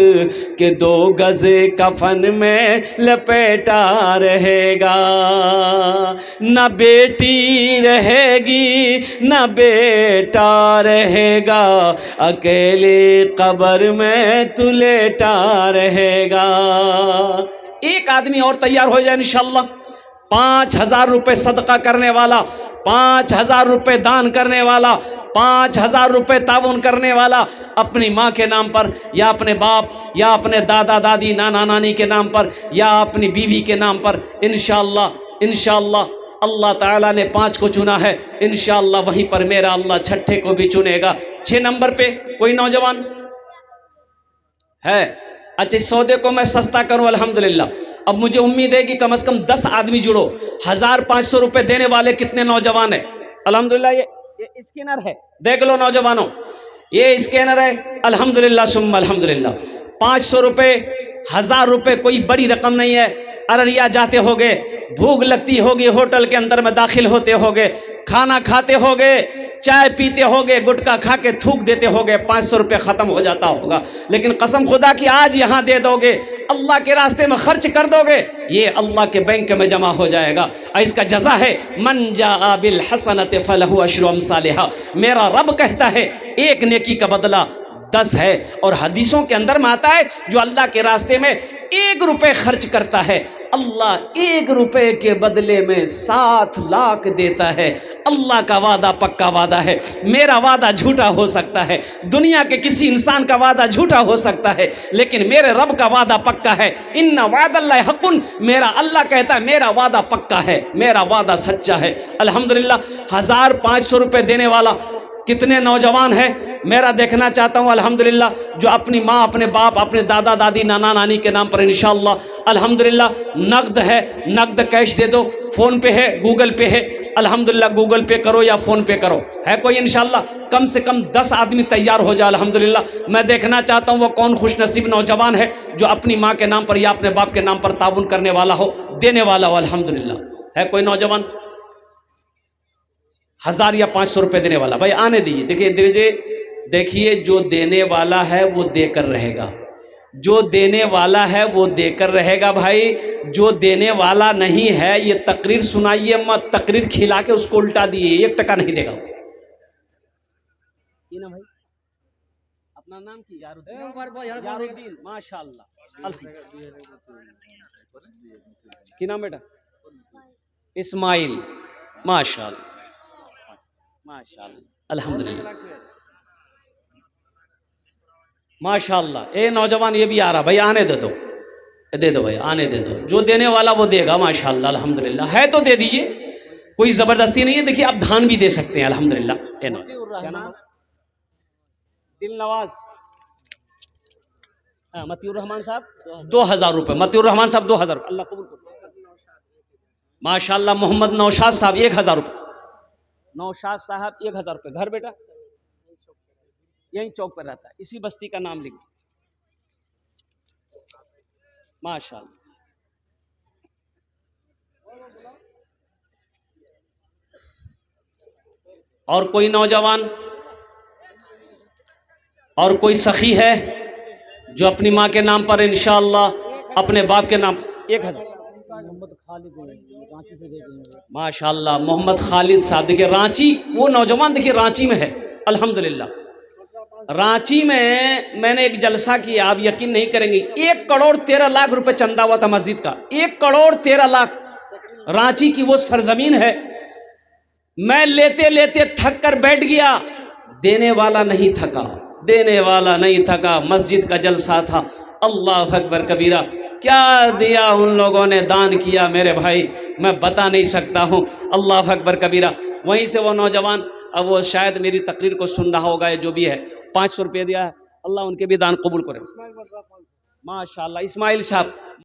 के 2 गज कफन में लपेटा रहेगा। न बेटी रहेगी, न बेटा रहेगा, अकेले कब्र में तू लेटा रहेगा। एक आदमी और तैयार हो जाए इंशाअल्लाह। 5,000 रुपये सदका करने वाला, 5,000 रुपये दान करने वाला, 5,000 रुपये ताउन करने वाला अपनी माँ के नाम पर, या अपने बाप, या अपने दादा दादी, नाना नानी के नाम पर, या अपनी बीवी के नाम पर। इंशाअल्लाह इंशाअल्लाह अल्लाह ताला ने 5 को चुना है, इंशाअल्लाह वहीं पर मेरा अल्लाह 6ठे को भी चुनेगा। 6 नंबर पे कोई नौजवान है? अच्छा, इस सौदे को मैं सस्ता करूं अल्हम्दुलिल्लाह। अब मुझे उम्मीद है कि कम से कम 10 आदमी जुड़ो। 1500 रुपये देने वाले कितने नौजवान हैं? अल्हम्दुलिल्लाह ये स्कैनर है, देख लो नौजवानों, ये स्कैनर है। अल्हम्दुलिल्लाह सुम्मा अल्हम्दुलिल्लाह। 500 रुपये, 1000 रुपये कोई बड़ी रकम नहीं है। अररिया जाते होगे, भूख लगती होगी, होटल के अंदर में दाखिल होते होगे, खाना खाते होगे, चाय पीते होगे, गुटखा खा के थूक देते होगे, 500 रुपये ख़त्म हो जाता होगा। लेकिन कसम खुदा की आज यहाँ दे दोगे, अल्लाह के रास्ते में खर्च कर दोगे, ये अल्लाह के बैंक में जमा हो जाएगा। इसका जज़ा है मन जा बिल हसनत फलहु अशरु अमसालिहा। मेरा रब कहता है एक नेकी का बदला 10 है। और हदीसों के अंदर में आता है जो अल्लाह के रास्ते में 1 रुपये खर्च करता है, अल्लाह 1 रुपये के बदले में 7 लाख देता है। अल्लाह का वादा पक्का वादा है। मेरा वादा झूठा हो सकता है, दुनिया के किसी इंसान का वादा झूठा हो सकता है, लेकिन मेरे रब का वादा पक्का है। इन्ना वादल्लाहि हक़्क़ुन, मेरा अल्लाह कहता है मेरा वादा पक्का है, मेरा वादा सच्चा है। अल्हम्दुलिल्लाह 1500 रुपये देने वाला कितने नौजवान हैं मेरा देखना चाहता हूँ। अल्हम्दुलिल्लाह जो अपनी माँ, अपने बाप, अपने दादा दादी, नाना नानी के नाम पर इंशाअल्लाह अल्हम्दुलिल्लाह नकद है, नकद कैश दे दो, फ़ोन पे है, गूगल पे है। अल्हम्दुलिल्लाह गूगल पे करो या फ़ोन पे करो, है कोई इंशाअल्लाह। कम से कम 10 आदमी तैयार हो जाए अल्हम्दुलिल्लाह। मैं देखना चाहता हूँ वो कौन खुशनसीब नौजवान है जो अपनी माँ के नाम पर या अपने बाप के नाम पर ताउन करने वाला हो, देने वाला हो। अल्हम्दुलिल्लाह है कोई नौजवान 1000 या 500 रुपये देने वाला? भाई आने दीजिए। देखिए जो देने वाला है वो देकर रहेगा, जो देने वाला है वो देकर रहेगा। भाई जो देने वाला नहीं है ये तकरीर सुनाइए मत, तकरीर खिला के उसको उल्टा दिए, 1 टका नहीं देगा ना भाई। अपना नाम की यारुद्दीन, माशाअल्लाह। की नाम बेटा? इस्माइल, माशाअल्लाह माशाअल्लाह अल्हम्दुलिल्लाह माशाअल्लाह। ए नौजवान ये भी आ रहा भाई, आने दे दो भाई, आने दे दो। जो देने वाला वो देगा माशाअल्लाह अल्हम्दुलिल्लाह। है तो दे दीजिए, कोई ज़बरदस्ती नहीं है। देखिए आप धान भी दे सकते हैं अल्हम्दुलिल्लाह। दिल नवाज मतियुर रहमान साहब 2000 रुपये, मतियुर रहमान साहब 2000 रुपये, अल्लाह कबूल करो माशाअल्लाह। मोहम्मद नौशाद साहब 1000 रुपये, नौशाद साहब 1000 रुपये। घर बेटा यहीं चौक पर रहता है, इसी बस्ती का नाम लिख माशाअल्लाह। और कोई नौजवान और कोई सखी है जो अपनी माँ के नाम पर इंशाअल्लाह अपने बाप के नाम 1000। माशाअल्लाह मोहम्मद खालिद साहब, देखिए रांची, वो नौजवान देखिए रांची में है अल्हम्दुलिल्लाह। रांची में मैंने एक जलसा किया, आप यकीन नहीं करेंगे, 1 करोड़ 13 लाख रुपए चंदा हुआ था मस्जिद का। 1 करोड़ 13 लाख। रांची की वो सरजमीन है। मैं लेते लेते थक कर बैठ गया, देने वाला नहीं थका, देने वाला नहीं थका। मस्जिद का जलसा था, अल्लाह अकबर कबीरा। क्या दिया उन लोगों ने, दान किया मेरे भाई, मैं बता नहीं सकता हूँ। अल्लाह अकबर कबीरा। वहीं से वो नौजवान, अब वो शायद मेरी तकरीर को सुन रहा होगा, जो भी है, 500 रुपये दिया है। अल्लाह उनके भी दान कबूल करे माशाअल्लाह। इस्माइल साहब